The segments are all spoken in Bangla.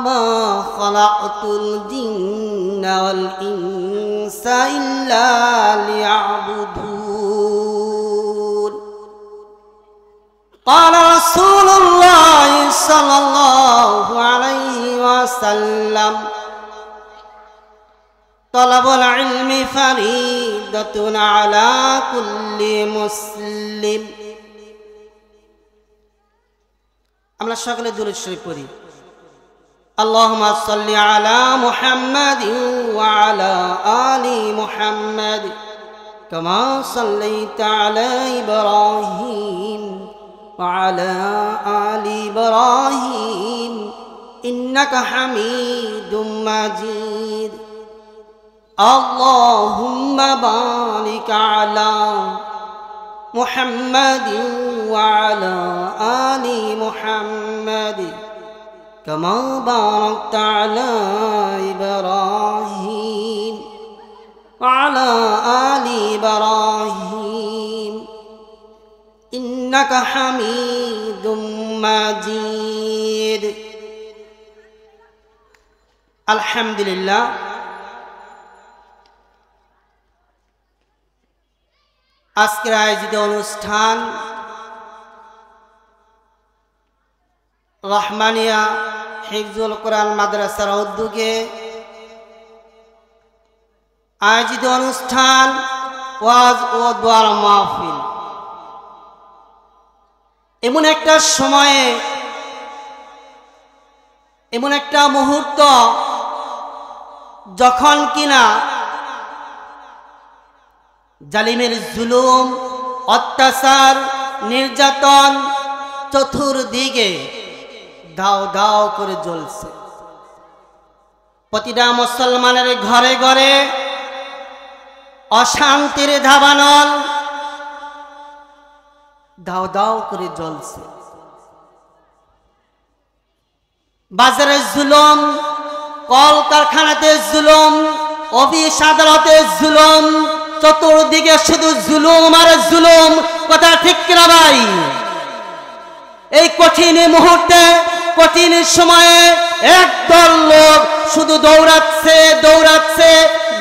মা খালাকতুল জিন্না ওয়াল ইনসা ইল্লা লিয়াবুদুন। قال رسول الله صلى الله عليه وسلم طلب العلم فريضة على كل مسلم। আমরা সকলে দুরূদ শরীফ পড়ি। اللهم صل على محمد وعلى آل محمد كما صليت على إبراهيم وعلى آل إبراهيم إنك حميد مجيد اللهم بارك على محمد وعلى آل محمد كما باركت على إبراهيم وعلى آل إبراهيم إنك حميد مجيد। الحمد لله আজকের আয়োজিত অনুষ্ঠান রহমানিয়া হিফজুল কোরআন মাদ্রাসার উদ্যোগে আয়োজিত অনুষ্ঠান ওয়াজ ও দোয়ার মাহফিল। এমন একটা সময়ে, এমন একটা মুহূর্ত যখন কিনা জালিমের জুলুম, অত্যাচার, নির্যাতন চতুর্দিকে দাও দাও করে জ্বলছে। প্রতিটা মুসলমানের ঘরে ঘরে অশান্তির দাবানল দাও দাও করে জ্বলছে। বাজারে জুলুম, কলকারখানাতে জুলুম, অফিস আদালতে জুলুম, চতুর্দিকে শুধু জুলুম আর জুলুম। কথা ঠিক কিনা ভাই? এই কঠিন মুহূর্তে, কঠিন সময়ে একদল লোক শুধু দৌড়াচ্ছে দৌড়াচ্ছে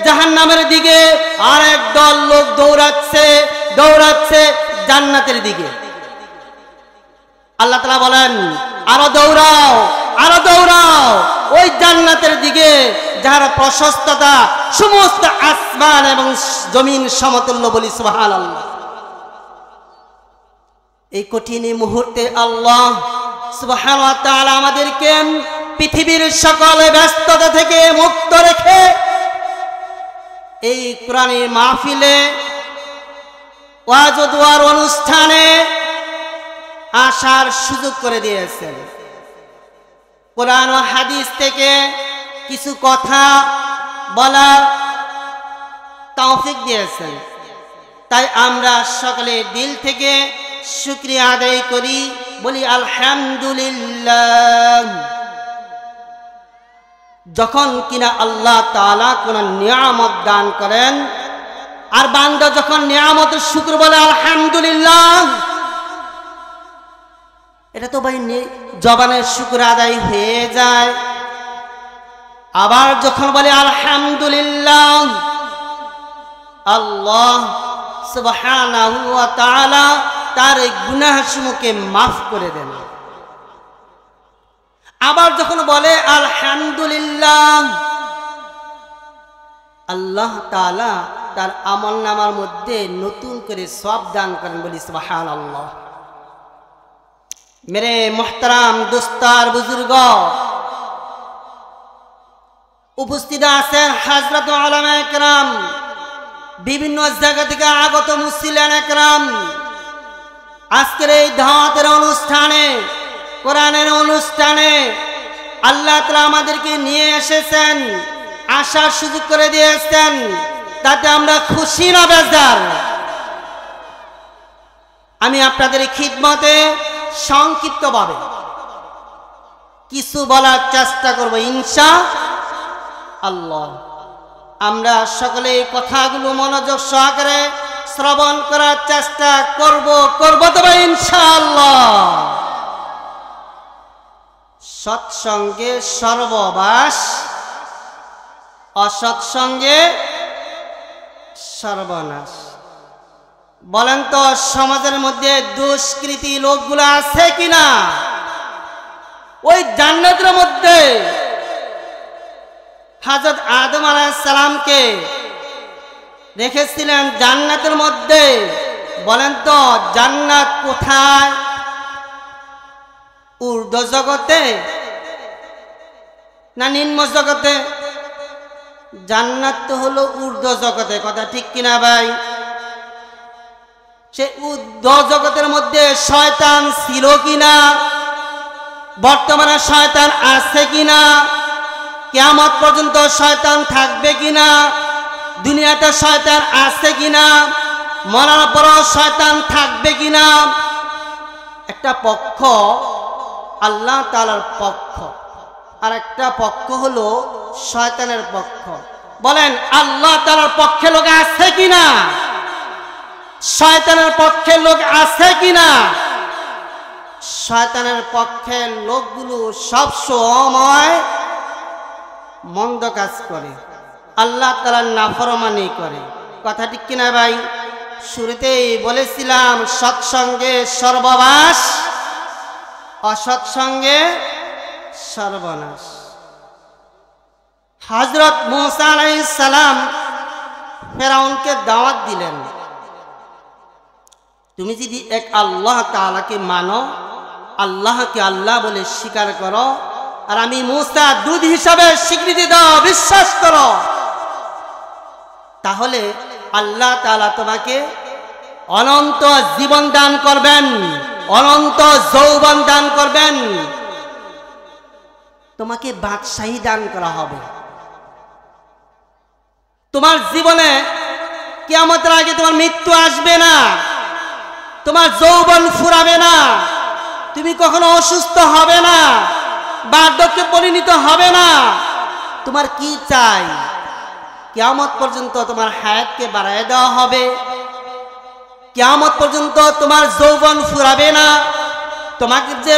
জাহান্নামের দিকে, আর একদল লোক দৌড়াচ্ছে দৌড়াচ্ছে জান্নাতের দিকে। আল্লাহ তাআলা বলেন, আরো দৌড়াও আরো দৌড়াও ওই জান্নাতের দিকে যার প্রশস্ততা সমস্ত আসমান এবং জমিন সমতুল্য। বলি সুবহানাল্লাহ। এই কঠিন মুহূর্তে আল্লাহ সুবহানাহু ওয়া তাআলা আমাদেরকে পৃথিবীর সকল ব্যস্ততা থেকে মুক্ত রেখে এই কোরআনের মাহফিলে, ওয়াজ ও দোয়ার অনুষ্ঠানে আসার সুযোগ করে দিয়েছেন। কোরআন ও হাদিস থেকে কিছু কথা বলার তৌফিক দিয়েছেন। তাই আমরা সকলে দিল থেকে শুকরিয়া আদায় করি, বলি আলহামদুলিল্লাহ। যখন কিনা আল্লাহ তাআলা কোন নিয়ামত দান করেন, আর বান্দা যখন নিয়ামতের শুকর বলে আলহামদুলিল্লাহ, এটা তো ভাই জবানের শুকর আদায় হয়ে যায়। আবার যখন বলে আলহামদুলিল্লাহ, আল্লাহ সুবহানাহু ওয়া তাআলা তার গুনাহসমূহকে মাফ করে দেন। আবার যখন বলে আলহামদুলিল্লাহ, আল্লাহ তাআলা তার আমলনামার মধ্যে নতুন করে সওয়াব দান করেন। বলি সুবহানাল্লাহ। মেরে মুহতারাম দোস্তার বুজুর্গ, উপস্থিত আছেন হযরত উলামায়ে কেরাম, বিভিন্ন জায়গা থেকে আগত মুসলিয়ানে কেরাম। আজকের এই দাওয়াতের অনুষ্ঠানে, কোরআনের অনুষ্ঠানে আল্লাহ তাআলা আমাদেরকে নিয়ে এসেছেন, আসার সুযোগ করে দিয়েছেন। তাতে আমরা খুশি না বেজার? আমি আপনাদের খিদমতে সংক্ষিপ্তভাবে কিছু বলার চেষ্টা করব ইনশাআল্লাহ। আমরা সকলে এই কথাগুলো মনোযোগ সহকারে শ্রবণ করার চেষ্টা করব তো ভাই ইনশাআল্লাহ। সৎসঙ্গে সর্ববাস, অসৎসঙ্গে সর্বনাশ। বলেন তো সমাজের মধ্যে দুষ্কৃতী লোকগুলো আছে কিনা? ওই জান্নাতের মধ্যে হযরত আদম আলাইহিস সালামকে রেখেছিলেন জান্নাতের মধ্যে। বলেন তো জান্নাত কোথায়? ঊর্ধ্ব জগতে না নিম্ন জগতে? জান্নাত তো হলো ঊর্ধ্ব জগতে, কথা ঠিক কিনা ভাই? সে ঊর্ধ্ব জগতের মধ্যে শয়তান ছিল কিনা, বর্তমানে শয়তান আছে কিনা, কিয়ামত পর্যন্ত শয়তান থাকবে কিনা, দুনিয়াতে শয়তান আছে কিনা, মরার পরও শয়তান থাকবে কিনা, একটা পক্ষ আল্লাহ তাআলার পক্ষ, আর একটা পক্ষ হলো শয়তানের পক্ষ। বলেন আল্লাহ তাআলার পক্ষে লোক আছে কিনা, শয়তানের পক্ষে লোক আছে কিনা? শয়তানের পক্ষের লোকগুলো সব সময় মন্দ কাজ করে, আল্লাহ তাআলার নাফরমানি করে, কথা ঠিক কিনা ভাই? শুরুতেই বলেছিলাম সৎসঙ্গে সর্ববাস, অসৎসঙ্গে সর্বনাশ। হযরত মূসা আলাইহিস সালাম ফেরাউনকে দাওয়াত দিলেন, তুমি যদি এক আল্লাহ তাআলাকে মানো, আল্লাহকে আল্লাহ বলে স্বীকার করো, আর আমি মূসা দুধ হিসাবে স্বীকৃতি দাও, বিশ্বাস করো, তাহলে আল্লাহ তাআলা তোমাকে অনন্ত জীবন দান করবেন, অনন্ত যৌবন দান করবেন, তোমাকে বাদশাহী দান করা হবে। তোমার জীবনে কিয়ামতের আগে তোমার মৃত্যু আসবে না, তোমার যৌবন ফুরাবে না, তুমি কখনো অসুস্থ হবে না, বার্ধক্যে পরিণত হবে না। তোমার কি চাই? কিয়ামত পর্যন্ত তোমার হায়াতকে বাড়ায় দেওয়া হবে, কিয়ামত পর্যন্ত তোমার যৌবন ফুরাবে না, তোমাকে যে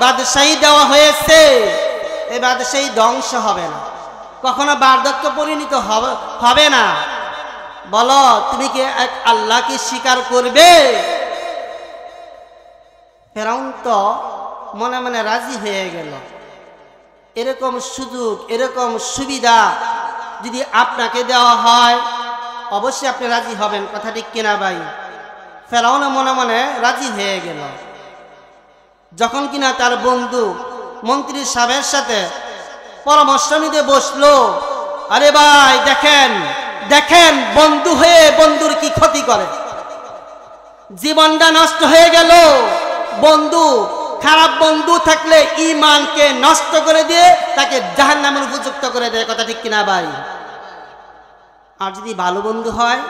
বাদশাহী দেওয়া হয়েছে এই বাদশাহী ধ্বংস হবে না, কখনো বার্ধক্য পরিণত হবে না। বলো তুমি কি এক আল্লাহকে স্বীকার করবে? ফেরাউন তো মনে মনে রাজি হয়ে গেল। এরকম সুযোগ, এরকম সুবিধা যদি আপনাকে দেওয়া হয় অবশ্যই আপনি রাজি হবেন, কথা ঠিক কিনা ভাই? ফেরাউন মনে মনে রাজি হয়ে গেল। যখন কিনা তার বন্ধু মন্ত্রী সাহেবের সাথে পরামর্শ নিতে বসলো, আরে ভাই দেখেন দেখেন বন্ধু হয়ে বন্ধুর কি ক্ষতি করে, জীবনটা নষ্ট হয়ে গেল। বন্ধু, খারাপ বন্ধু থাকলে ঈমানকে নষ্ট করে দিয়ে তাকে জাহান্নামের উপযুক্ত করে দেয়, কথা ঠিক কিনা ভাই? আর যদি ভালো বন্ধু হয়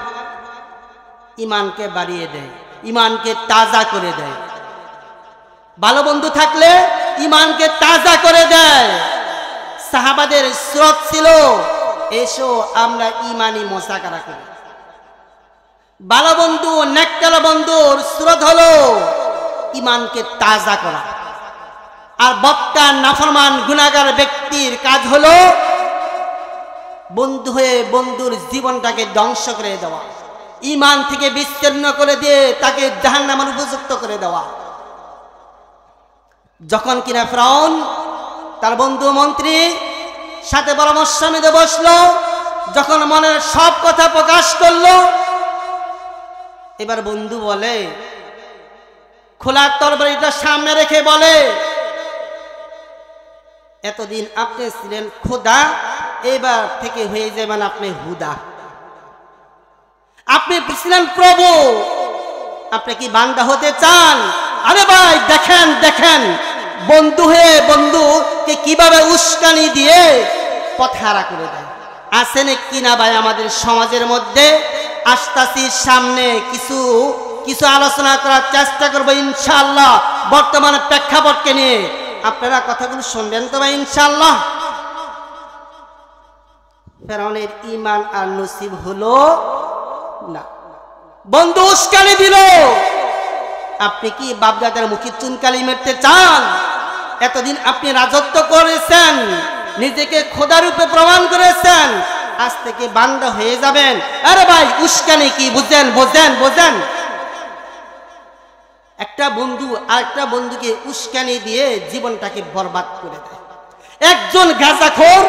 ঈমানকে বাড়িয়ে দেয়, ঈমানকে তাজা করে দেয়। ভালো বন্ধু থাকলে ঈমানকে তাজা করে দেয়। সাহাবাদের স্রোত ছিল এসো আমরা ঈমানি মুযাকারা করি। ভালো বন্ধু, নেককার বন্ধুর স্রোত হলো ঈমানকে তাজা করা। আর বক্তা নাফরমান গুনাহগার ব্যক্তির কাজ হলো বন্ধু হয়ে বন্ধুর জীবনটাকে ধ্বংস করে দেওয়া, ঈমান থেকে বিচ্ছিন্ন করে দিয়ে তাকে জাহান্নামের উপযুক্ত করে দেওয়া। যখন কিনা ফিরআউন তার বন্ধু মন্ত্রী সাথে পরামর্শ নিতে বসলো, যখন মনের সব কথা প্রকাশ করলো, এবার বন্ধু বলে, খোলা তরবারিটা সামনে রেখে বলে, এতদিন আপনি ছিলেন খোদা, এবার থেকে হয়ে যাবেন আপনি হুদা। আপনি ছিলেন প্রভু, আপনি কি বান্দা হতে চান? আরে ভাই দেখেন দেখেন বন্ধু হয়ে বন্ধুকে কিভাবে উস্কানি দিয়ে পথহারা করে দেয়। আছেন কিনা ভাই আমাদের সমাজের মধ্যে? আসতাছি সামনে কিছু কিছু আলোচনা করার চেষ্টা করবো ইনশাআল্লাহ বর্তমান প্রেক্ষাপটকে নিয়ে। আপনারা কথাগুলো শুনবেন তো ভাই ইনশাআল্লাহ? ফেরাউনের ঈমান আর নসিব হলো না, বন্ধু উস্কানি দিল। আপনি কি বাপদাদার মুখে চুনকালি মারতে চান? এতদিন আপনি রাজত্ব করেছেন, নিজেকে খোদা রূপে প্রমাণ করেছেন, আজ থেকে বান্দা হয়ে যাবেন। আরে ভাই উস্কানি কি বুঝেন বুঝেন বুঝেন। একটা বন্ধু আরেকটা বন্ধুকে উস্কানি দিয়ে জীবনটাকে বরবাদ করে দেয়। একজন গাঁজাখোর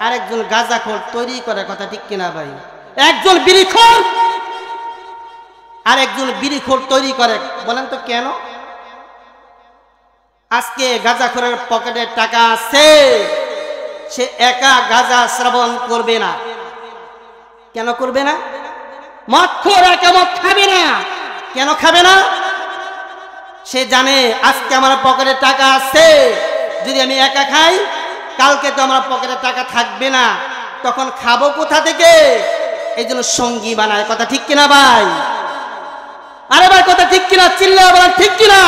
আরেকজন গাঁজাখোর তৈরি করে, কথা ঠিক কিনা ভাই? একজন বিড়িখোর আরেকজন বিড়িখোর তৈরি করে, বলেন তো কেন? আজকে গাঁজাখোরের পকেটে টাকা আছে, সে একা গাঁজা শ্রবণ করবে না। কেন করবে না? মদখোর একা মদ খাবে না। কেন খাবে না? সে জানে আজকে আমার পকেটে টাকা আছে, যদি আমি একা খাই কালকে তো আমার পকেটে টাকা থাকবে না, তখন খাবো কোথা থেকে? এই জন্য সঙ্গী বানায়, কথা ঠিক কিনা ভাই? আরে ভাই কথা ঠিক কিনা? চিল্লা বলেন ঠিক কিনা?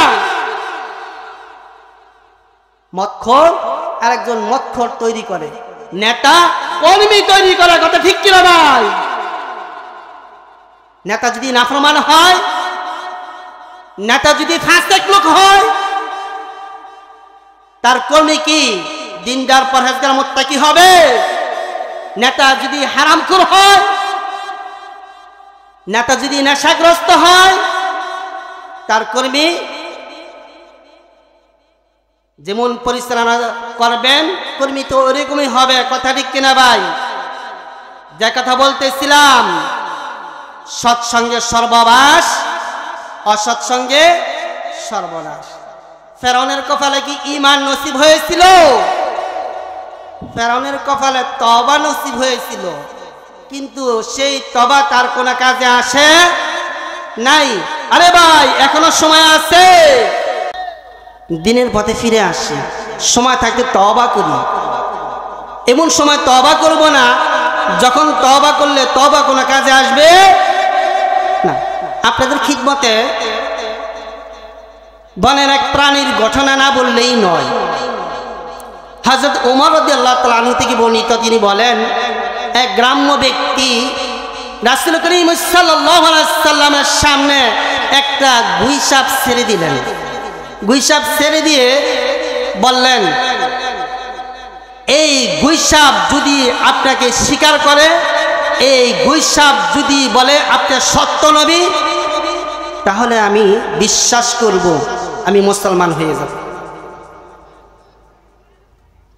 মদখোর আরেকজন মদখোর তৈরি করে, নেতা কর্মী তৈরি করে, কথা ঠিক কিনা ভাই? নেতা যদি নাফরমান হয়, নেতা যদি ফাসিক লোক হয়, তার কর্মী কি দিনদার পরহেজগার মুত্তাকি হবে? নেতা যদি হারামখোর হয়, নেতা যদি নেশাগ্রস্ত হয়, তার কর্মী যেমন পরিচালনা করবেন কর্মী তো ওরকমই হবে, কথা ঠিক কিনা ভাই? যে কথা বলতেছিলাম, সৎসঙ্গে সর্ববাস, অসৎসঙ্গে সর্বনাশ। ফেরাউনের কপালে কি ঈমান নসিব হয়েছিল? ফেরাউনের কপালে তওবা নসিব হয়েছিল, কিন্তু সেই তওবা তার কোন কাজে আসে নাই। আরে ভাই এখনো সময় আছে, দিনের পথে ফিরে আসি, সময় থাকতে তওবা করি। এমন সময় তওবা করব না যখন তওবা করলে তওবা কোন কাজে আসবে না। আপনাদের খিদমতে বনের এক প্রাণীর ঘটনা না বললেই নয়। হযরত ওমর রাদিয়াল্লাহু তাআলা আনহু থেকে বর্ণিত, তিনি বলেন, এক গ্রাম্য ব্যক্তি রাসূল করিম সাল্লাল্লাহু আলাইহি সাল্লামের সামনে একটা গুইসাপ ছেড়ে দিলেন। গুইসাপ ছেড়ে দিয়ে বললেন, এই গুইসাপ যদি আপনাকে স্বীকার করে, এই গুইসাপ যদি বলে আপনি সত্য নবী, তাহলে আমি বিশ্বাস করব, আমি মুসলমান হয়ে যাব।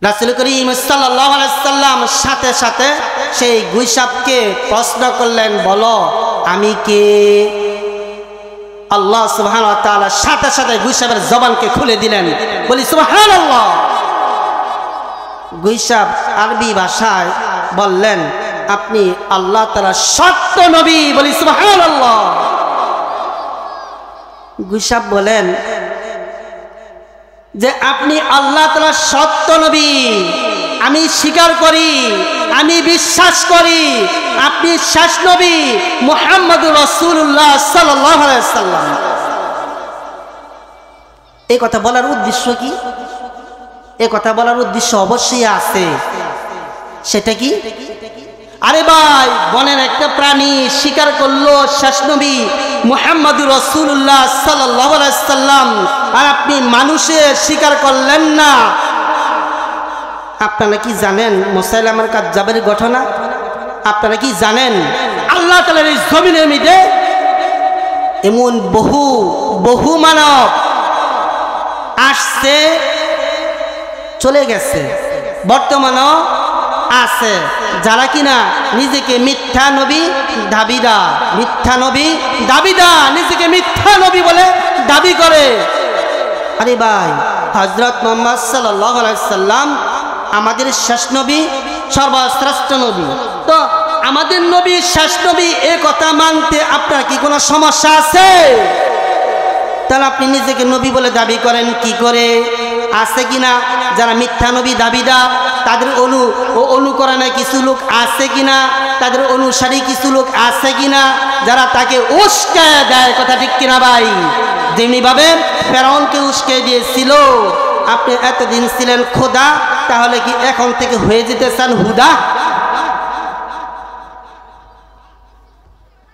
রাসূল করিম সাল্লাল্লাহু আলাইহি সাল্লাম সাথে সাথে সেই গুইসাপকে প্রশ্ন করলেন, বলো আমি কে? আল্লাহ সুবহানাহু ওয়া তাআলা সাথে সাথে গুইসাপের জবানকে খুলে দিলেন। বলি সুবহানাল্লাহ। গুইসাপ আরবি ভাষায় বললেন, আপনি আল্লাহ তাআলার সত্য নবী। বলি সুবহানাল্লাহ। গুইসাপ বলেন যে আপনি আল্লাহ তাআলার সত্য নবী, আমি স্বীকার করি, আমি বিশ্বাস করি আপনি শেষ নবী মুহাম্মদুর রাসূলুল্লাহ সাল্লাল্লাহু আলাইহি ওয়াসাল্লাম। এই কথা বলার উদ্দেশ্য কি? এই কথা বলার উদ্দেশ্য অবশ্যই আছে। সেটা কি? আরে ভাই বনের একটা প্রাণী স্বীকার করলো শেষ নবী মুহাম্মদুর রাসূলুল্লাহ সাল্লাল্লাহু আলাইহি ওয়াসাল্লাম, আর আপনি মানুষের স্বীকার করলেন না। আপনারা কি জানেন মুসাইলামার কাজ্জাবের ঘটনা? আপনারা কি জানেন আল্লাহ তাআলার এই জমিনের মধ্যে এমন বহু বহু মানব আসছে, চলে গেছে, বর্তমানও আছে, যারা কিনা নিজেকে মিথ্যা নবী দাবিদার, মিথ্যা নবী দাবিদার, নিজেকে মিথ্যা নবী বলে দাবি করে। আরে ভাই হযরত মুহাম্মদ সাল্লাল্লাহু আলাইহি সাল্লাম আমাদের শেষ নবী, সর্বশ্রেষ্ঠ নবী। তো আমাদের নবী শেষ নবী এ কথা মানতে আপনার কি কোনো সমস্যা আছে? তাহলে আপনি নিজেকে নবী বলে দাবি করেন কি করে? আছে কিনা যারা মিথ্যা নবী দাবিদার, তাদের অনুকরণে কিছু লোক আছে কিনা, তাদের অনুসারী কিছু লোক আছে কিনা যারা তাকে উস্কায় দেয়, কথা ঠিক কিনা ভাই? যেমনি ভাবে ফেরাউনকে উস্কে দিয়েছিল, আপনি এতদিন ছিলেন খোদা, তাহলে কি এখন থেকে হয়ে যেতে চান হুদা?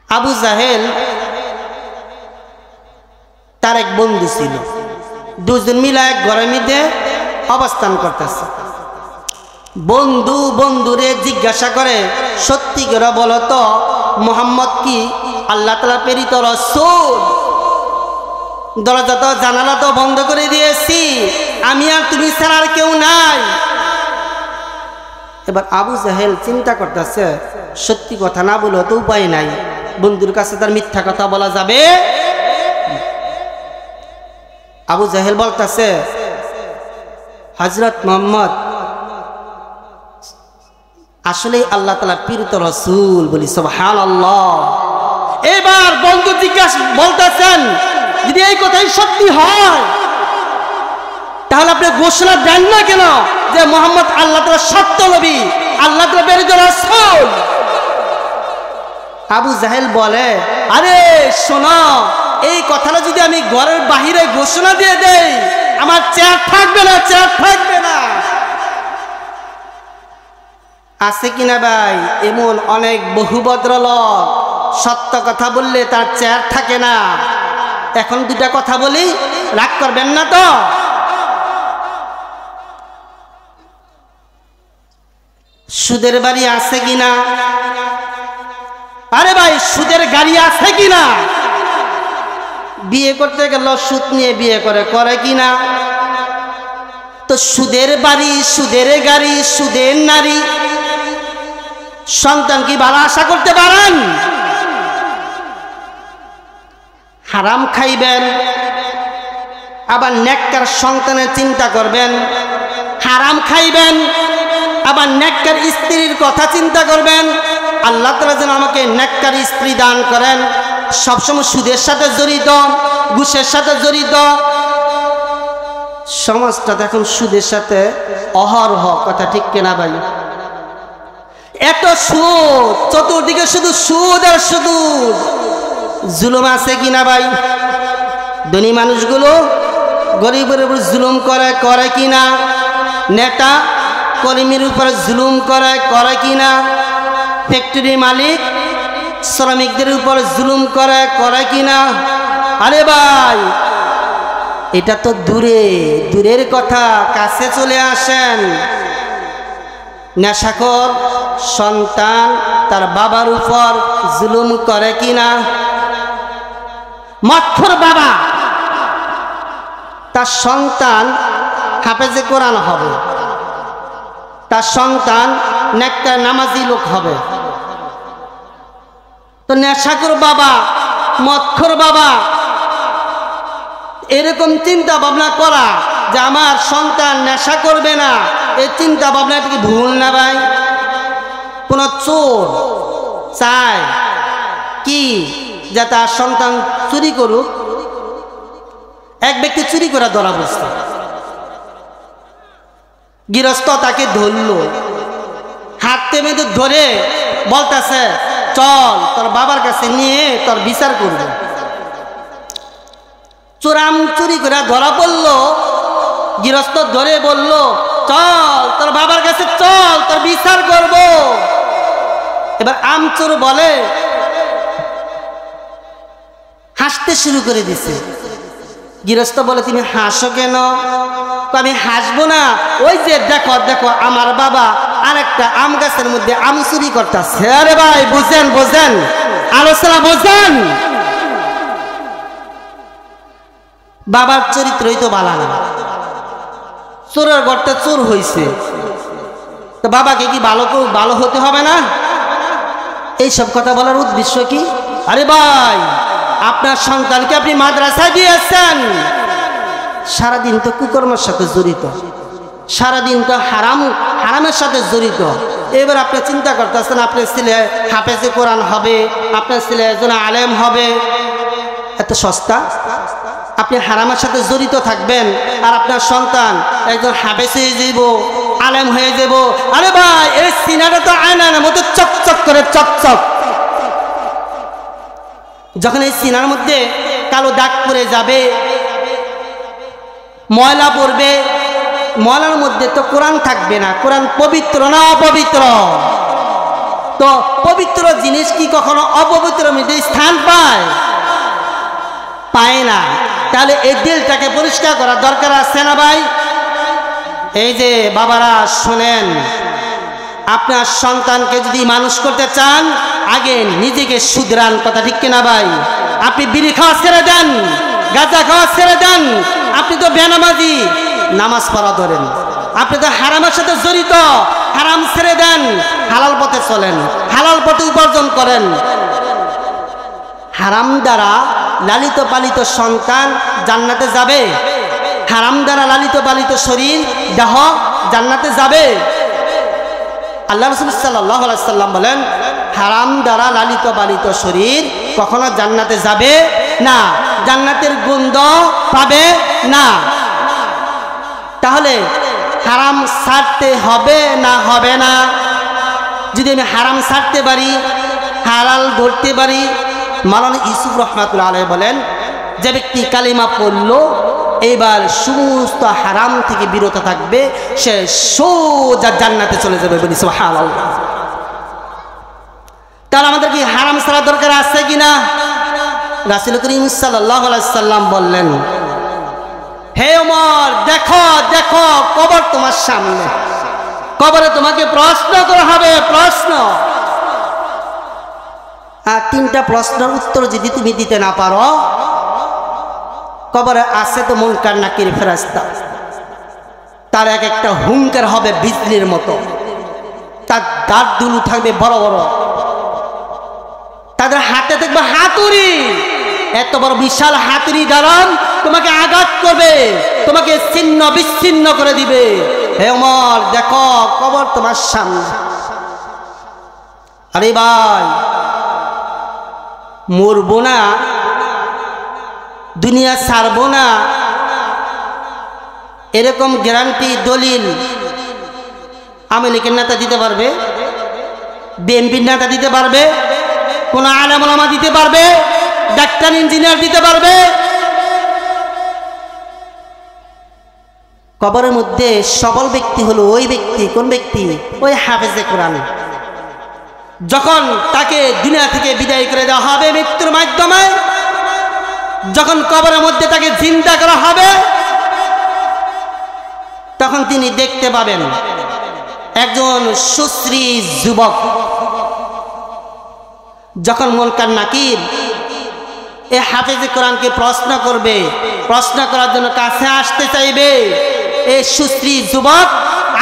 আবু জাহেল তার এক বন্ধু ছিল, দুজন মিলে এক ঘরের মধ্যে অবস্থান করতেছে। বন্ধু বন্ধুরে জিজ্ঞাসা করে, সত্যি করে বলো তো মুহাম্মদ কি আল্লাহ তাআলা প্রেরিত রাসূল? দরজা তো জানালা তো বন্ধ করে দিয়েছি, আমি আর তুমি ছাড়া আর কেউ নাই। এবার আবু জাহেল চিন্তা করতেছে, সত্যি কথা না বলে তো উপায় নাই, বন্ধুর কাছে তার মিথ্যা কথা বলা যাবে। আবু জাহেল বলতেছে, হযরত মুহাম্মদ আসলে আল্লাহ তাআলা প্রেরিত রাসূল। বলি সুবহানাল্লাহ। এবার বন্ধু জিজ্ঞাসা বলতেছেন, যদি এই কথাই সত্যি হয় তাহলে আপনি ঘোষণা দেন না কেন যে মুহাম্মদ আল্লাহ তাআলার সত্য নবী, আল্লাহ তাআলা প্রেরিত রাসূল? আবু জাহেল বলে, আরে শোনো, এই কথাটা যদি আমি ঘরের বাহিরে ঘোষণা দিয়ে দেই আমার চেয়ার থাকবে না, চেয়ার থাকবে না। আছে কিনা ভাই এমন অনেক বহু ভদ্রলোক, সত্য কথা বললে তার চেয়ার থাকে না। এখন দুটা কথা বলি, রাগ করবেন না তো? সুদের বাড়ি আছে কিনা? আরে ভাই সুদের গাড়ি আছে কিনা? বিয়ে করতে গেল সুদ নিয়ে বিয়ে করে কিনা? তো সুদের বাড়ি, সুদের গাড়ি, সুদের নারী, সন্তান কি ভালো আশা করতে পারেন? হারাম খাইবেন, আবার নেককার সন্তানের চিন্তা করবেন। হারাম খাইবেন, আবার নেককার স্ত্রীর কথা চিন্তা করবেন। আল্লাহ তাআলা যেন আমাকে নেককার স্ত্রী দান করেন। সবসময় সুদের সাথে জড়িত, ঘুষের সাথে জড়িত। সমাজটা এখন সুদের সাথে অহরহ, কথা ঠিক কিনা ভাই? এত সুদ, চতুর্দিকে শুধু সুদ আর সুদ। জুলুম আছে কিনা ভাই? ধনী মানুষগুলো গরিবের উপর জুলুম করে কিনা? নেতা কর্মীর উপরে জুলুম করে কিনা? ফ্যাক্টরি মালিক শ্রমিকদের উপর জুলুম করে কিনা? আরে ভাই এটা তো দূরের কথা, কাছে চলে আসেন। নেশাখোর সন্তান তার বাবার উপর জুলুম করে কিনা? মদখোর বাবা, তার সন্তান হাফেজে কোরআন হবে, তার সন্তান নেককার নামাজি লোক হবে। তো নেশাখোর বাবা, মদখোর বাবা, এরকম চিন্তা ভাবনা করা যে আমার সন্তান নেশা করবে না, এই চিন্তা ভাবনাটা কি ভুল না ভাই? কোন চোর চায় কি যে তার সন্তান চুরি করুক? এক ব্যক্তি চুরি করে ধরা বসছে, গৃহস্থ তাকে ধরলো, হাতে মেয়েদের ধরে বলতেছে, চল তোর বাবার কাছে নিয়ে তোর বিচার করবো। চোরাম চুরি করে ধরা পড়লো, গৃহস্থ ধরে বলল, চল তোর বাবার কাছে চল, তোর বিচার করব। এবার আমচোর বলে, হাসতে শুরু করে দিছে। গৃহস্থ বলে, তুমি হাসো কেন? আমি হাসবো না, ওই যে দেখো দেখো আমার বাবা আরেকটা আম গাছের মধ্যে আম চুরি করতেছে। আরে ভাই বুঝেন বুঝেন, আলোচনা বুঝেন। বাবার চরিত্রই তো ভালো না, চোরের ঘরটা চোর হয়েছে, তো বাবাকে কি ভালো হতে হবে না? এইসব কথা বলার উদ্দেশ্য কি? আরে ভাই আপনার সন্তানকে আপনি মাদ্রাসায় দিয়েছেন, সারাদিন তো কুকর্মের সাথে জড়িত, সারাদিন তো হারামের সাথে জড়িত। এবার আপনি চিন্তা করতেছেন আপনার ছেলে হাফেজে কোরআন হবে, আপনার ছেলে একজন আলেম হবে। এত সস্তা? আপনি হারামের সাথে জড়িত থাকবেন আর আপনার সন্তান একজন হাফেজ হয়ে যাব, আলেম হয়ে যাব। আরে ভাই এই সিনাটা তো আয়নার মতো চকচক করে, চকচক। যখন এই সিনার মধ্যে কালো দাগ পড়ে যাবে, ময়লা পড়বে, ময়লার মধ্যে তো কোরআন থাকবে না। কোরআন পবিত্র না অপবিত্র? তো পবিত্র জিনিস কি কখনো অপবিত্র মধ্যে স্থান পায়? পায় না। তাহলে এই দিলটাকে পরিষ্কার করার দরকার আছে না ভাই? এই যে বাবারা শোনেন, আপনার সন্তানকে যদি মানুষ করতে চান আগে নিজেকে শুধরান, কথা ঠিক কিনা ভাই? আপনি বিড়ি খাওয়া ছেড়ে দেন, গাঁজা খাওয়া ছেড়ে দেন, আপনি তো বেনামাজি, নামাজ পড়া ধরেন, আপনি তো হারামের সাথে জড়িত, হারাম ছেড়ে দেন, হালাল পথে চলেন, হালাল পথে উপার্জন করেন। হারাম দ্বারা লালিত পালিত সন্তান জান্নাতে যাবে? হারাম দ্বারা লালিত পালিত শরীর দেহ জান্নাতে যাবে? আল্লাহ রাসূল সাল্লাল্লাহু আলাইহি সাল্লাম বলেন, হারাম দ্বারা লালিত পালিত শরীর কখনো জান্নাতে যাবে না, জান্নাতের গন্ধ পাবে না। তাহলে হারাম ছাড়তে হবে না হবে না? যদি আমি হারাম ছাড়তে পারি, হালাল ধরতে পারি, মাওলানা ইউসুফ রহমাতুল্লাহ আলাইহি বলেন, যে ব্যক্তি কালিমা পড়ল এবার সমস্ত হারাম থেকে বিরত থাকবে, সে সোজা জান্নাতে চলে যাবে, বলি সুবহানাল্লাহ। তাহলে আমাদের কি হারাম ছাড়া দরকার আছে কিনা? রাসূল করিম সাল্লাল্লাহু আলাইহি সাল্লাম বললেন, হে ওমর, দেখো দেখো কবর তোমার সামনে, কবরে তোমাকে প্রশ্ন করা হবে, প্রশ্ন। আর 3টা প্রশ্নের উত্তর যদি তুমি দিতে না পারো, কবরে আছে তো মুনকার নাকির ফেরেশতা, তার এক একটা হুঙ্কার হবে বিজলির মতো, তার দাঁত দুলু থাকবে বড় বড়, তাদের হাতে থাকবে হাতুড়ি, এত বড় বিশাল হাতুড়ি ধারণ তোমাকে আঘাত করবে, তোমাকে ছিন্ন বিচ্ছিন্ন করে দিবে। হে ওমর, দেখো কবর তোমার সামনে। আরে ভাই, মরবো না, দুনিয়া ছাড়বো না, এরকম গ্যারান্টি দলিল আওয়ামী লীগের নেতা দিতে পারবে? বিএনপির নেতা দিতে পারবে? কোন আলেম ওলামা দিতে পারবে? ডাক্তার ইঞ্জিনিয়ার দিতে পারবে? কবরের মধ্যে সবল ব্যক্তি হলো ওই ব্যক্তি, কোন ব্যক্তি? ওই হাফেজে কোরআন। যখন তাকে দুনিয়া থেকে বিদায় করে দেওয়া হবে মৃত্যুর মাধ্যমে, যখন কবরের মধ্যে তাকে জিন্দা করা হবে, তখন তিনি দেখতে পাবেন একজন সুশ্রী যুবক, যখন মুনকার নাকির এ হাফেজে কোরআনকে প্রশ্ন করবে, প্রশ্ন করার জন্য কাছে আসতে চাইবে, এই সুশ্রী যুবক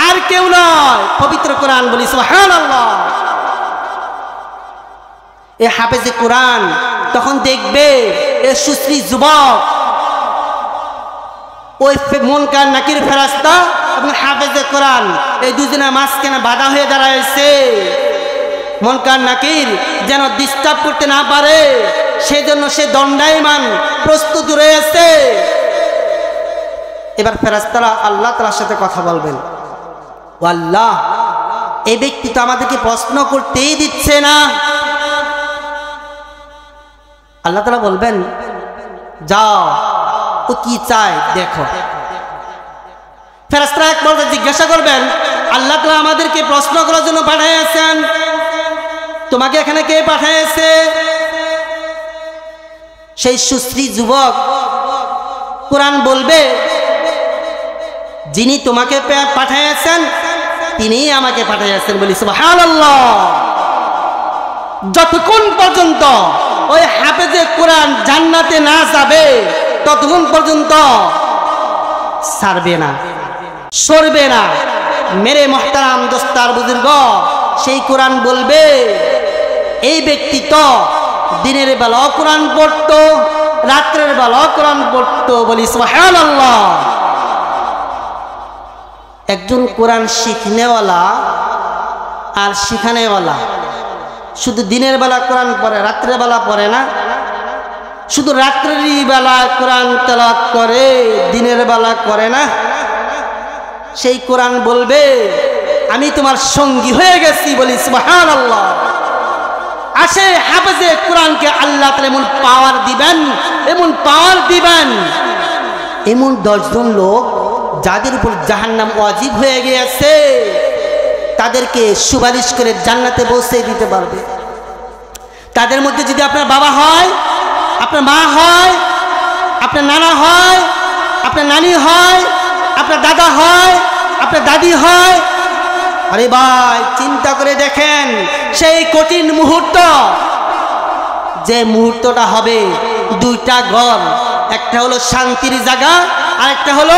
আর কেউ নয়, পবিত্র কোরআন, বলি সুবহানাল্লাহ। এ হাফেজে কোরআন তখন দেখবে এ সুশ্রী যুবক ওই মুনকার নাকির ফেরেশতা এবং হাফেজে কোরআন এই দুজনের মাঝখানে বাধা হয়ে দাঁড়াইছে। মুনকার নাকির যেন ডিস্টার্ব করতে না পারে সেজন্য সে দণ্ডায়মান প্রস্তুত রয়েছে। এবার ফেরেশতারা আল্লাহ তাআলার সাথে কথা বলবেন, ও আল্লাহ, এই ব্যক্তি তো আমাদেরকে প্রশ্ন করতেই দিচ্ছে না। আল্লাহ তাআলা বলবেন, যাও ও কি চায় দেখো। ফেরেশতারা এক পর্যায়ে জিজ্ঞাসা করবেন, আল্লাহ তাআলা আমাদেরকে প্রশ্ন করার জন্য পাঠিয়েছেন, তোমাকে এখানে কে পাঠিয়েছে? সেই সুশ্রী যুবক কোরআন বলবে, যিনি তোমাকে পাঠিয়েছেন তিনিই আমাকে পাঠিয়েছেন, বলি সুবহানাল্লাহ। যতক্ষণ পর্যন্ত ওই হাফেজে কোরআন জান্নাতে না যাবে ততক্ষণ পর্যন্ত ছাড়বে না, সরবে না। মেরে মুহতারাম দোস্তার বুজুর্গ, সেই কোরআন বলবে, এই ব্যক্তি তো দিনের বেলাও কোরআন পড়তো, রাত্রের বেলাও কোরআন পড়তো, বলি সুবহানাল্লাহ। একজন কোরআন শিখনেওয়ালা আর শিখানেওয়ালা শুধু দিনের বেলা কোরআন পড়ে, রাত্রের বেলা পড়ে না, শুধু রাত্রের বেলা কোরআন তেলাওয়াত করে, দিনের বেলা করে না। সেই কোরআন বলবে, আমি তোমার সঙ্গী হয়ে গেছি, বলি সুবহানাল্লাহ। আসে হাফেজে কোরআনকে আল্লাহ তাআলা এমন পাওয়ার দিবেন, এমন পাওয়ার দিবেন, এমন 10 জন লোক যাদের উপর জাহান্নাম ওয়াজিব হয়ে গিয়েছে তাদেরকে সুপারিশ করে জান্নাতে পৌঁছে দিতে পারবে। তাদের মধ্যে যদি আপনার বাবা হয়, আপনার মা হয়, আপনার নানা হয়, আপনার নানি হয়, আপনার দাদা হয়, আপনার দাদি হয়। আরে ভাই চিন্তা করে দেখেন, সেই কঠিন মুহূর্ত, যে মুহূর্তটা হবে, দুইটা ঘর, একটা হলো শান্তির জায়গা আর একটা হলো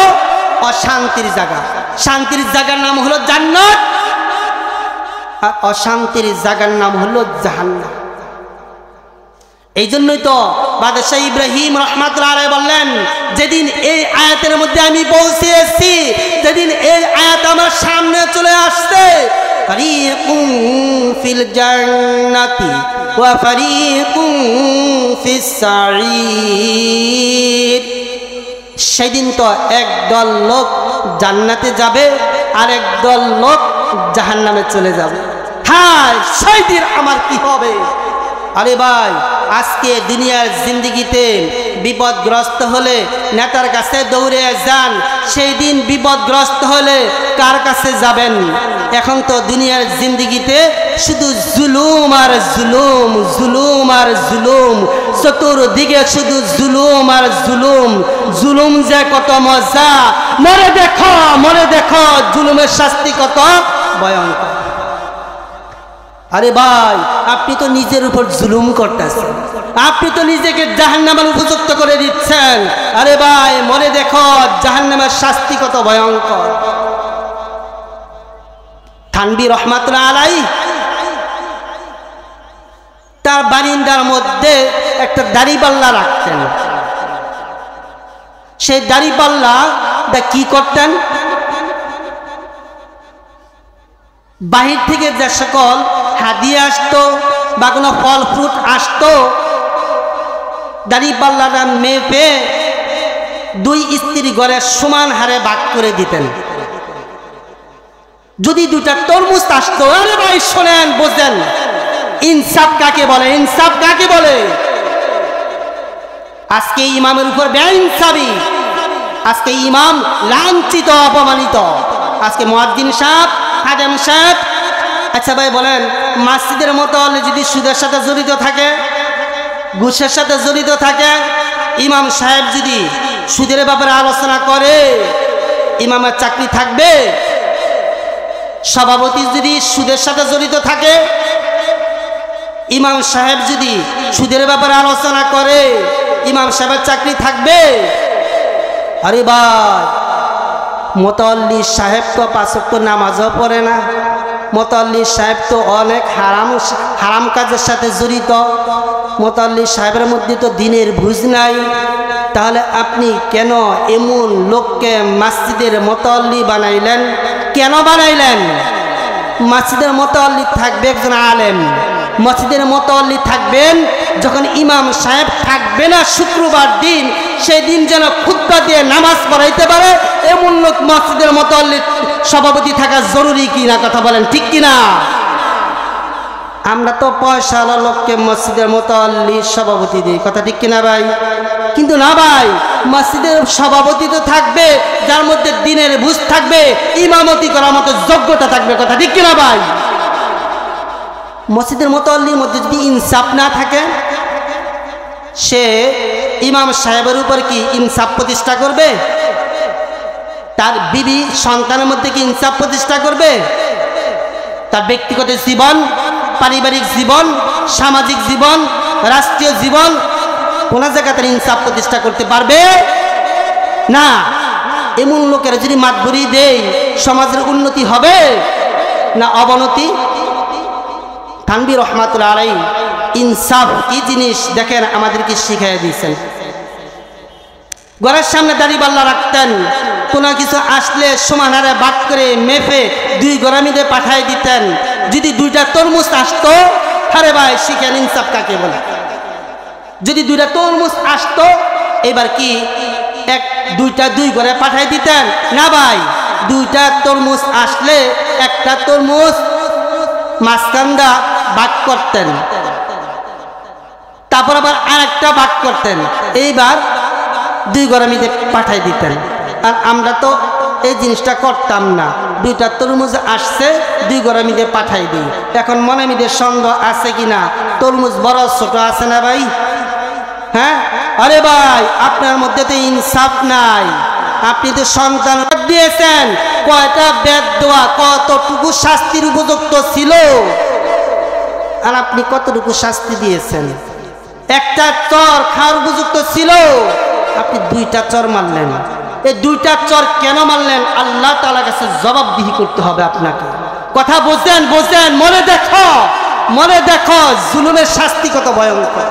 অশান্তির জায়গা। শান্তির জায়গার নাম হলো জান্নাত আর অশান্তির জায়গার নাম হলো জাহান্নাম। এই জন্যই তো বাদশাহ ইব্রাহিম রাহমাতুল্লাহ আলাইহি বললেন, যেদিন এই আয়াতের মধ্যে আমি পৌঁছে এসেছি, যেদিন এই আয়াত আমার সামনে চলে আসছে, ফারিকুম ফিল জান্নাতি ওয়া ফারিকুম ফিস সাঈর, সেদিন তো একদল লোক জান্নাতে যাবে আর একদল লোক জাহান্নামে চলে যাবে। হ্যাঁ, সেই দিন আমার কি হবে? আরে ভাই, আজকে দুনিয়ার জিন্দেগিতে বিপদগ্রস্ত হলে নেতার কাছে দৌড়ে যান, সেই দিন বিপদগ্রস্ত হলে কার কাছে যাবেন? এখন তো দুনিয়ার জিন্দেগিতে শুধু জুলুম আর জুলুম, জুলুম আর জুলুম, চতুর্দিকে শুধু জুলুম আর জুলুম। জুলুম যে কত মজা, মনে দেখো, মনে দেখো জুলুমের শাস্তি কত ভয়ঙ্কর। আরে ভাই, আপনি তো নিজের উপর জুলুম করতেছেন, আপনি তো নিজেকে জাহান্নামের উপযুক্ত করে দিচ্ছেন। আরে ভাই মনে দেখো জাহান্নামের শাস্তি কত ভয়ঙ্কর। থানভী রাহমাতুল্লাহ আলাইহি তার বারিন্দার মধ্যে একটা দাড়িপাল্লা রাখতেন। সেই দাড়িপাল্লা কি করতেন? বাহির থেকে যে সকল হাদিয়া আসতো বা কোনো ফল ফ্রুট আসতো, দাড়িপাল্লাটা মেপে দুই স্ত্রী ঘরে সমান হারে ভাগ করে দিতেন। যদি দুটা তরমুজ আসতো, আরে ভাই শোনেন, বোঝেন ইনসাফ কাকে বলে, ইনসাফ কাকে বলে। আজকে ইমামের উপর বেইনসাফি, আজকে ইমাম লাঞ্ছিত, অপমানিত। আজকে মুয়াজ্জিন সাহেব, খাদেম সাহেব, আচ্ছা ভাই বলেন, মসজিদের মতো যদি সুদের সাথে জড়িত থাকে, ঘুষের সাথে জড়িত থাকে, ইমাম সাহেব যদি সুদের ব্যাপারে আলোচনা করে, ইমামের চাকরি থাকবে? সভাপতি যদি সুদের সাথে জড়িত থাকে, ইমাম সাহেব যদি সুদের ব্যাপারে আলোচনা করে, ইমাম সাহেবের চাকরি থাকবে? আরে ভাই, মুতাল্লি সাহেব তো 5 ওয়াক্ত নামাজও পড়ে না, মুতাল্লি সাহেব তো অনেক হারাম কাজের সাথে জড়িত, মুতাল্লি সাহেবের মধ্যে তো দিনের বুঝ নাই। তাহলে আপনি কেন এমন লোককে মসজিদের মুতাল্লি বানাইলেন? কেন বানাইলেন? মসজিদের মুতাল্লি থাকবে একজন আলেম, মসজিদের মুতাল্লি থাকবেন যখন ইমাম সাহেব থাকবে না শুক্রবার দিন, সেই দিন যেন খুতবা দিয়ে নামাজ পড়াইতে পারে, এমন লোক মসজিদের মুতাল্লি সভাপতি থাকা জরুরি কিনা? কথা বলেন, ঠিক কিনা? আমরা তো পয়সাওয়ালা লোককে মসজিদের মুতাল্লি সভাপতি দিই, কথা ঠিক কিনা ভাই? কিন্তু না ভাই, মসজিদের সভাপতি তো থাকবে যার মধ্যে দিনের বুঝ থাকবে, ইমামতি করার মতো যোগ্যতা থাকবে, কথা ঠিক কিনা ভাই? মসজিদের মুতাল্লির মধ্যে যদি ইনসাফ না থাকে, সে ইমাম সাহেবের উপর কি ইনসাফ প্রতিষ্ঠা করবে? তার বিবি সন্তানের মধ্যে কি ইনসাফ প্রতিষ্ঠা করবে? তার ব্যক্তিগত জীবন, পারিবারিক জীবন, সামাজিক জীবন, রাষ্ট্রীয় জীবন, কোন জায়গাতে ইনসাফ প্রতিষ্ঠা করতে পারবে না। এমন লোকেরা যদি মাতবরি দেয়, সমাজের উন্নতি হবে না অবনতি? থানভী রাহমাতুল্লাহ আলাইহি ইনসাফ কি জিনিস দেখেন আমাদেরকে শিখিয়ে দিয়েছেন। ঘরের সামনে দাড়িপাল্লা রাখতেন, কোনো কিছু আসলে সমান হারে ভাগ করে মেপে 2 গরামিতে পাঠাই দিতেন। যদি 2টা তরমুজ আসতো, আরে ভাই শিখেন ইনসাফ কাকে বলে। যদি 2টা তরমুজ আসতো, এবার কি 2টা 2 ঘরে পাঠাই দিতেন? না ভাই, 2টা তরমুজ আসলে একটা তরমুজ মাঝখানটা ভাগ করতেন, তারপর আবার আরেকটা ভাগ করতেন, এইবার 2 গরামিতে পাঠাই দিতেন। আর আমরা তো এই জিনিসটা করতাম না, 2টা তরমুজ আসছে 2 গরামিতে পাঠাই দিই। এখন মনে মিদের সন্দেহ আছে কিনা, তরমুজ বড় ছোট আছে না ভাই? হ্যাঁ, আরে ভাই আপনার মধ্যে তো ইনসাফ নাই। আপনি তো সন্তান দিয়েছেন, কয়টা বেদ দেওয়া, কতটুকু শাস্তির উপযুক্ত ছিল, আর আপনি কতটুকু শাস্তি দিয়েছেন? একটা চর খাওয়ার উপযুক্ত ছিল, আপনি 2টা চর মারলেন। এই 2টা চর কেন মারলেন? আল্লাহ তাআলার কাছে জবাবদিহি করতে হবে আপনাকে। কথা বোঝেন, বোঝেন, মনে দেখো, মনে দেখো জুলুমের শাস্তি কত ভয়ঙ্কর।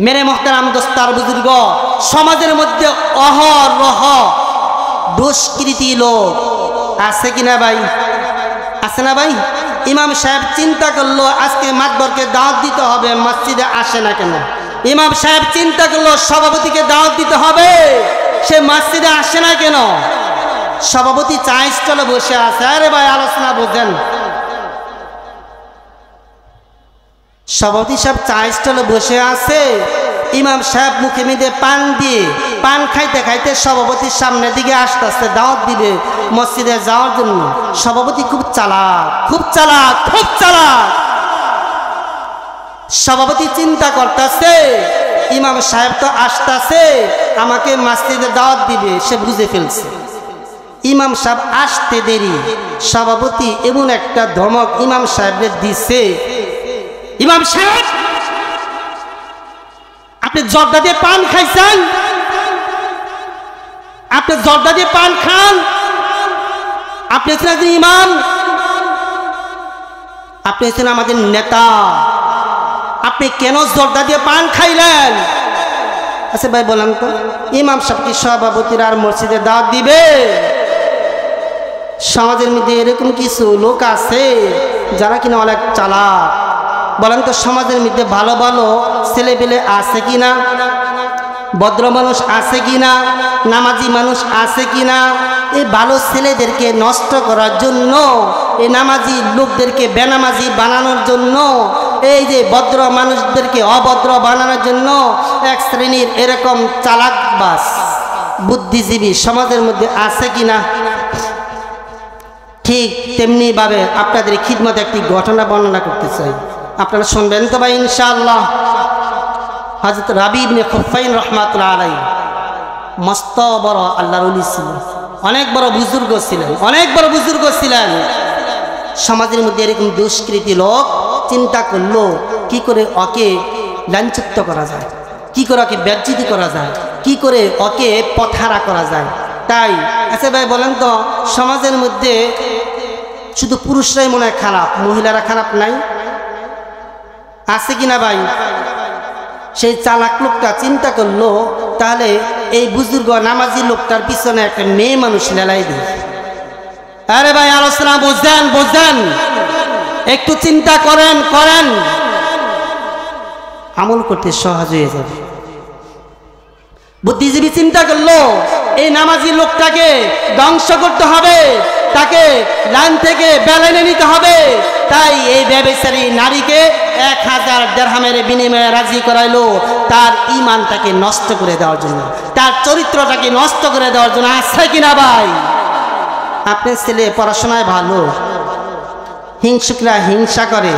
মেরে মোহতারাম দোস্তার বুজুর্গ, সমাজের মধ্যে অহরহ দুষ্কৃতী লোক আছে কিনা ভাই? আছে না ভাই? ইমাম সাহেব চিন্তা করলো আজকে মাতবরকে দাওয়াত দিতে হবে, মসজিদে আসে না কেন? ইমাম সাহেব চিন্তা করলো সভাপতিকে দাওয়াত দিতে হবে, সে মসজিদে আসে না কেন? সভাপতি চা স্টলে বসে আছে। আরে ভাই আলোচনা বোঝেন। সভাপতি সাহেব চা স্টলে বসে আছে, ইমাম সাহেব মুখে মিদে পান দিয়ে পান খাইতে খাইতে সভাপতির সামনের দিকে আসতেছে দাওয়াত দিবে মসজিদে যাওয়ার জন্য। সভাপতি খুব চালাক, খুব চালাক, খুব চালাক। সভাপতি চিন্তা করতেছে ইমাম সাহেব তো আসতেছে, আমাকে মসজিদে দাওয়াত দিবে, সে বুঝে ফেলছে। ইমাম সাহেব আসতে দেরি, সভাপতি এমন একটা ধমক ইমাম সাহেবের দিছে, ইমাম সাহেব আপনি জর্দা দিয়ে পান খাইছেন? আপনি জর্দা দিয়ে পান খান? আপনি হচ্ছেন ইমাম, আপনি হচ্ছেন আমাদের নেতা, আপনি কেন জর্দা দিয়ে পান খাইলেন? আচ্ছা ভাই বলেন তো, ইমাম সাহেব কি সভাপতির আর মসজিদে দাওয়াত দিবে? সমাজের মধ্যে এরকম কিছু লোক আছে যারা কিনা অনেক চালাক। বলেন তো সমাজের মধ্যে ভালো ভালো ছেলেপেলে আছে কিনা? ভদ্র মানুষ আছে কিনা? নামাজি মানুষ আছে কিনা? এই ভালো ছেলেদেরকে নষ্ট করার জন্য, এই নামাজি লোকদেরকে বেনামাজি বানানোর জন্য, এই যে ভদ্র মানুষদেরকে অভদ্র বানানোর জন্য এক শ্রেণীর এরকম চালাকবাজ বুদ্ধিজীবী সমাজের মধ্যে আছে কিনা? ঠিক তেমনি ভাবে আপনাদের খিদমতে একটি ঘটনা বর্ণনা করতে চাই, আপনারা শুনবেন তো ভাই ইনশাআল্লাহ। হযরত রাবি ইবনে খুফাইন রাহমাতুল্লাহ আলাইহি মস্ত বড় আল্লাহর ওলি ছিলেন, অনেক বড় বুজুর্গ ছিলেন, অনেক বড় বুজুর্গ ছিলেন। সমাজের মধ্যে এরকম দুষ্কৃতী লোক চিন্তা করলো কি করে ওকে লাঞ্ছিত করা যায়, কি করে ওকে বেজ্জিতি করা যায়, কি করে ওকে পথারা করা যায়। তাই আচ্ছা ভাই বলেন তো সমাজের মধ্যে শুধু পুরুষরাই মনে হয় খারাপ, মহিলারা খারাপ নাই? আছে কিনা ভাই? সেই চালাক লোকটা চিন্তা করলো তাহলে এই বুজুর্গ নামাজি লোকটার পিছনে একটা মেয়ে মানুষ লেলাই দেয়। আরে ভাই আলোচনা বুঝেন, বুঝেন, একটু চিন্তা করেন, করেন, আমল করতে সহজ হয়ে যাবে। বুদ্ধিজীবী চিন্তা করলো এই নামাজি লোকটাকে ধ্বংস করতে হবে, তাকে লাইন থেকে বেলাইনে নিতে হবে। তাই এই ব্যভিচারী নারীকে 1000 দিরহামের বিনিময়ে রাজি করাইলো তার ঈমানটাকে নষ্ট করে দেওয়ার জন্য, তার চরিত্রটাকে নষ্ট করে দেওয়ার জন্য। আছে কিনা ভাই? আপনার ছেলে পড়াশোনায় ভালো, হিংসুকরা হিংসা করে।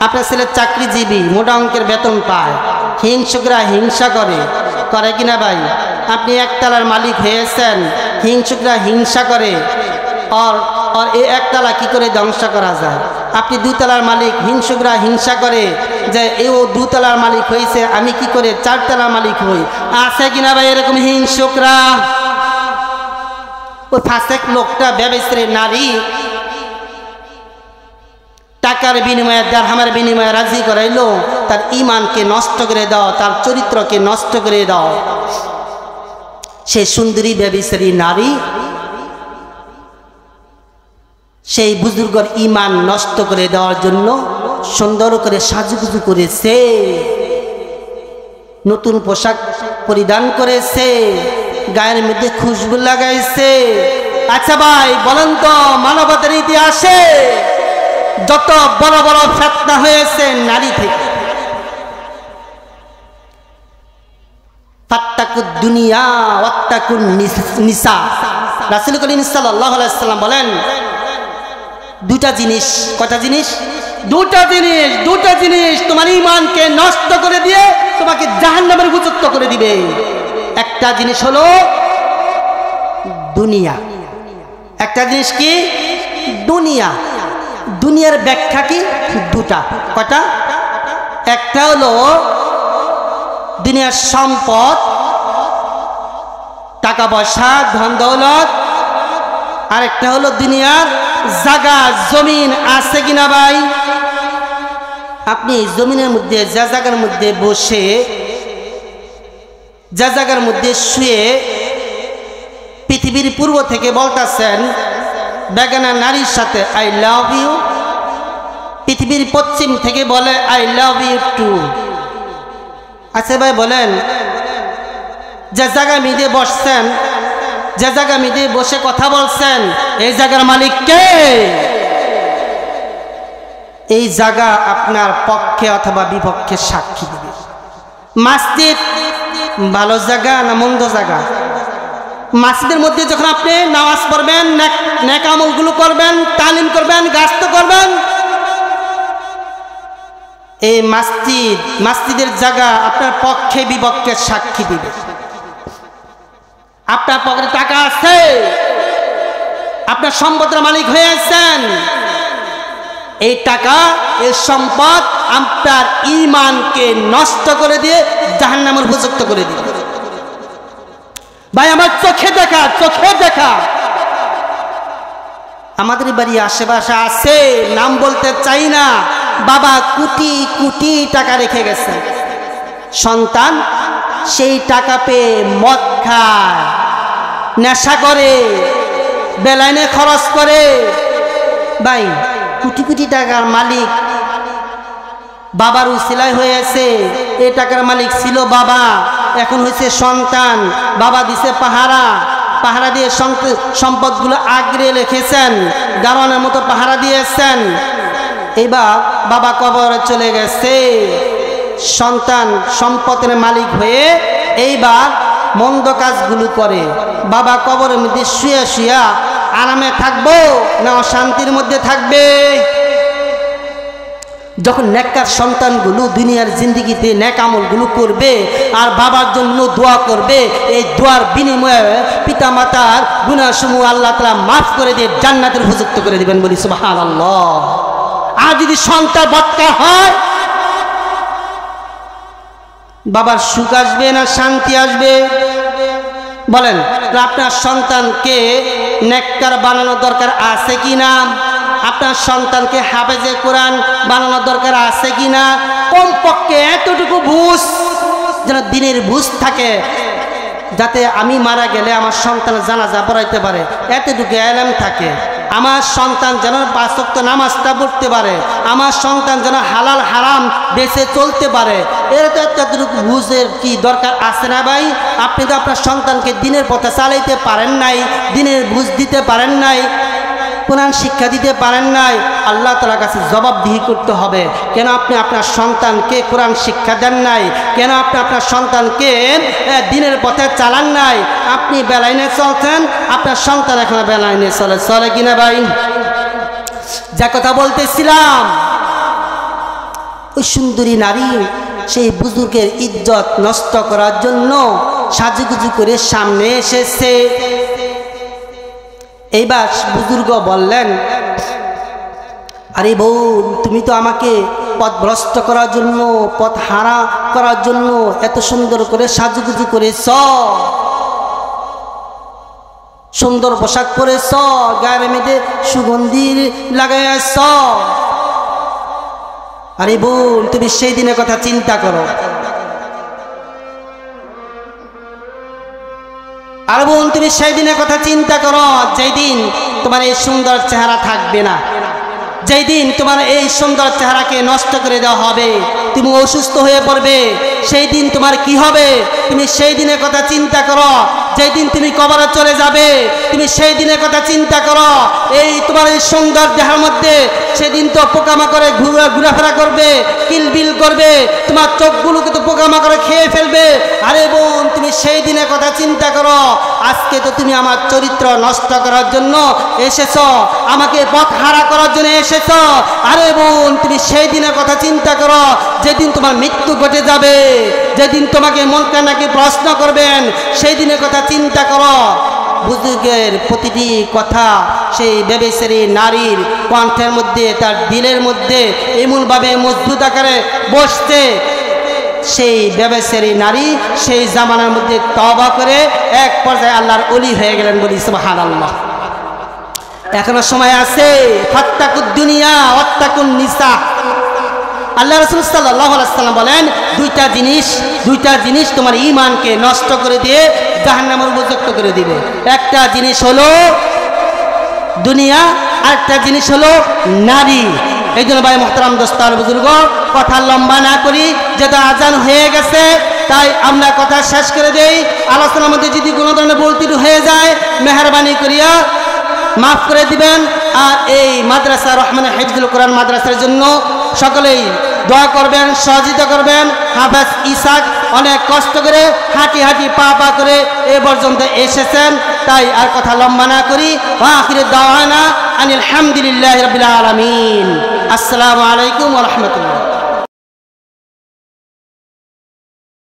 আপনার ছেলে চাকরিজীবী, মোটা অঙ্কের বেতন পায়, হিংসুকরা হিংসা করে, করে কিনা ভাই? আপনি একতলার মালিক হয়েছেন, হিংসুকরা হিংসা করে। আর এই একতলা কি করে ধ্বংস করা যায়? আপনি 2 তলার মালিক, হিংসুকরা হিংসা করে যে ও 2 তলার মালিক হয়েছে, আমি কি করে 4 তলার মালিক হই। আছে কিনা ভাই এরকম হিংসুকরা? ওই ফাসেক লোকটা ব্যভিচারী নারী টাকার বিনিময়ে, দিরহামের বিনিময়ে রাজি করাইলো তার ঈমানকে নষ্ট করে দাও, তার চরিত্রকে নষ্ট করে দাও। সেই সুন্দরী ব্যভিচারী নারী সেই বুজুর্গর ঈমান নষ্ট করে দেওয়ার জন্য সুন্দর করে সাজুগুজু করেছে, নতুন পোশাক পরিধান করেছে, গায়ের মধ্যে খুশবু লাগাইছে। আচ্ছা ভাই বলেন তো মানবতার ইতিহাসে যত বড় বড় ফিতনা হয়েছে নারী থেকে। ফাত্তাকুদ দুনিয়া ওয়াত্তাকুন নিসা। রাসূল করিম সাল্লাল্লাহু আলাইহি ওয়াসাল্লাম বলেন 2টা জিনিস। কয়টা জিনিস? দুটা জিনিস তোমার ঈমানকে নষ্ট করে দিয়ে তোমাকে জাহান্নামের উপযুক্ত করে দিবে। একটা জিনিস হলো দুনিয়া। একটা জিনিস কি? দুনিয়া। দুনিয়ার ব্যাখ্যা কি? দুটা। কয়টা? একটা হলো দুনিয়ার সম্পদ, টাকা পয়সা, ধন দৌলত। আরেকটা হলো দুনিয়ার জায়গা জমিন আছে কিনা ভাই। আপনি জমিনের মধ্যে যে জায়গার মধ্যে বসে, যে জায়গার মধ্যে শুয়ে পৃথিবীর পূর্ব থেকে বলতেছেন বেগানা নারীর সাথে আই লাভ ইউ, পৃথিবীর পশ্চিম থেকে বলে আই লাভ ইউ টু। আচ্ছা ভাই বলেন, যে জায়গা মিদে বসছেন, যে জায়গা মিদে বসে কথা বলছেন, এই জায়গার মালিক কে? এই জায়গা আপনার পক্ষে অথবা বিপক্ষে সাক্ষী দেবে। মসজিদ ভালো জায়গা না মন্দ জায়গা? মসজিদের মধ্যে যখন আপনি নামাজ পড়বেন, নেক আমলগুলো করবেন, তালিম করবেন, গাস্ত করবেন, এই মসজিদের জায়গা আপনার পক্ষে বিপক্ষে সাক্ষী দিবে। আপনার পকেটে টাকা আছে, আপনার সম্পদের মালিক হয়েছেন, এই টাকা এই সম্পদ আপনার ঈমানকে নষ্ট করে দিয়ে জাহান্নামের উপযুক্ত করে দিবে। ভাই আমার চোখে দেখা আমাদের বাড়ি আশেপাশে আছে, নাম বলতে চাই না, বাবা কোটি কোটি টাকা রেখে গেছে, সন্তান সেই টাকা পেয়ে মদ খায়, নেশা করে, বেলাইনে খরচ করে। ভাই কোটি কোটি টাকার মালিক বাবার উসিলায় হয়েছে। এই টাকার মালিক ছিল বাবা, এখন হয়েছে সন্তান। বাবা দিছে পাহারা দিয়ে সম্পদগুলো আগড়ে রেখেছেন, গারোয়ানের মতো পাহারা দিয়েছেন। এবার বাবা কবরে চলে গেছে, সন্তান সম্পদের মালিক হয়ে এইবার মন্দ কাজগুলো করে। বাবা কবরের মধ্যে শুয়া আরামে থাকবো না অশান্তির মধ্যে থাকবে? যখন নেককার সন্তানগুলো দুনিয়ার জিন্দেগিতে নেক আমলগুলো করবে আর বাবার জন্য দোয়া করবে, এই দোয়ার বিনিময়ে পিতা মাতার গুনাহসমূহ আল্লাহ তাআলা মাফ করে দিয়ে জান্নাতের উপযুক্ত করে দিবেন। বলি সুবহানাল্লাহ। আর যদি সন্তান বদকার হয়, বাবার সুখ আসবে না শান্তি আসবে? বলেন, আপনার সন্তানকে নেককার বানানোর দরকার আছে কিনা? আপনার সন্তানকে হাফেজে কোরআন বানানোর দরকার আছে কিনা? কমপক্ষে এতটুকু বুঝ, যেন দিনের বুঝ থাকে, যাতে আমি মারা গেলে আমার সন্তান জানাজা পড়াইতে পারে, এতটুকু এলেম থাকে। আমার সন্তান যেন 5 ওয়াক্ত নামাজটা পড়তে পারে, আমার সন্তান যেন হালাল হারাম বেঁচে চলতে পারে, এর তো এতটুকু বুঝের কি দরকার আছে না ভাই? আপনি তো আপনার সন্তানকে দিনের পথে চালাইতে পারেন নাই, দিনের বুঝ দিতে পারেন নাই, কোরআন শিক্ষা দিতে পারেন নাই। আল্লাহ তাআলার কাছে জবাবদিহি করতে হবে, কেন আপনি আপনার সন্তানকে কোরআন শিক্ষা দেন নাই, কেন আপনি আপনার সন্তানকে দিনের পথে চালান নাই। আপনি বেলাইনে চলছেন, আপনার সন্তান এখন বেলাইনে চলে কিনা ভাই? যা কথা বলতেছিলাম, ওই সুন্দরী নারী সেই বুজুর্গের ইজ্জত নষ্ট করার জন্য সাজুগুজু করে সামনে এসেছে। এইবার বুজুর্গ বললেন, আরে বোন, তুমি তো আমাকে পথভ্রষ্ট করার জন্য, পথ হারা করার জন্য এত সুন্দর করে সাজুগুজু করেছ, সুন্দর পোশাক পরেছ, গায়ের মধ্যে সুগন্ধি লাগাইছ। আরে বোন, তুমি সেই দিনের কথা চিন্তা করো। আর বোন, তুমি সেই দিনের কথা চিন্তা করো যেই দিন তোমার এই সুন্দর চেহারা থাকবে না, যেই দিন তোমার এই সুন্দর চেহারাকে নষ্ট করে দেওয়া হবে, তুমি অসুস্থ হয়ে পড়বে, সেই দিন তোমার কি হবে? তুমি সেই দিনের কথা চিন্তা করো। যেই দিন তুমি কবরে চলে যাবে, তুমি সেই দিনের কথা চিন্তা করো। এই তোমার এই সুন্দর দেহের মধ্যে সেদিন তো পোকামাকড়ে ঘোরাফেরা করবে, কিলবিল করবে, তোমার চোখগুলোকে তো পোকামাকড়ে খেয়ে ফেলবে। আরে বোন, তুমি সেই দিনের কথা চিন্তা করো। আজকে তো তুমি আমার চরিত্র নষ্ট করার জন্য এসেছ, আমাকে পথহারা করার জন্য এসেছ। আরে বোন, তুমি সেই দিনের কথা চিন্তা করো যেদিন তোমার মৃত্যু ঘটে যাবে, যেদিন তোমাকে মনকে নাকি প্রশ্ন করবেন, সেই দিনের কথা চিন্তা করো। বুজুর্গের প্রতিটি কথা সেই ব্যভিচারী নারীর কণ্ঠের মধ্যে, তার দিলের মধ্যে এমনভাবে মজবুত আকারে বসতে, সেই ব্যভিচারী নারী সেই জামানার মধ্যে তওবা করে এক পর্যায়ে আল্লাহর ওলি হয়ে গেলেন, বলি সুবহানাল্লাহ। এখনো সময় আছে। ফাত্তাকুদ দুনিয়া ওয়াত্তাকুন নিসা। আল্লাহ রাসূল সাল্লাল্লাহু আলাইহি ওয়াসাল্লাম বলেন, দুইটা জিনিস তোমার ঈমানকে নষ্ট করে দিয়ে জাহান্নামের উপযুক্ত করে দিবে। একটা জিনিস হলো দুনিয়া, আরেকটা জিনিস হলো নারী। এই জন্য ভাই মুহতারাম দোস্ত আর বুজুর্গ, কথা লম্বা না করি, যেটা আজান হয়ে গেছে তাই আমরা কথা শেষ করে দেই। আলোচনার মধ্যে যদি কোনো ধরনের ভুল ত্রুটি হয়ে যায় মেহেরবানি করিয়া মাফ করে দিবেন। আর এই মাদ্রাসা রহমান হিফজুল কোরআন মাদ্রাসার জন্য সকলেই দোয়া করবেন, সহযোগিতা করবেন। হাফেজ ইসাক অনেক কষ্ট করে হাঁটি হাঁটি পা পা করে এ পর্যন্ত এসেছেন, তাই আর কথা লম্বা না করি। ওয়া আখিরু দাওয়ানা আনিল হামদুলিল্লাহি রাব্বিল আলামিন। আসসালামু আলাইকুম ওয়া রাহমাতুল্লাহ।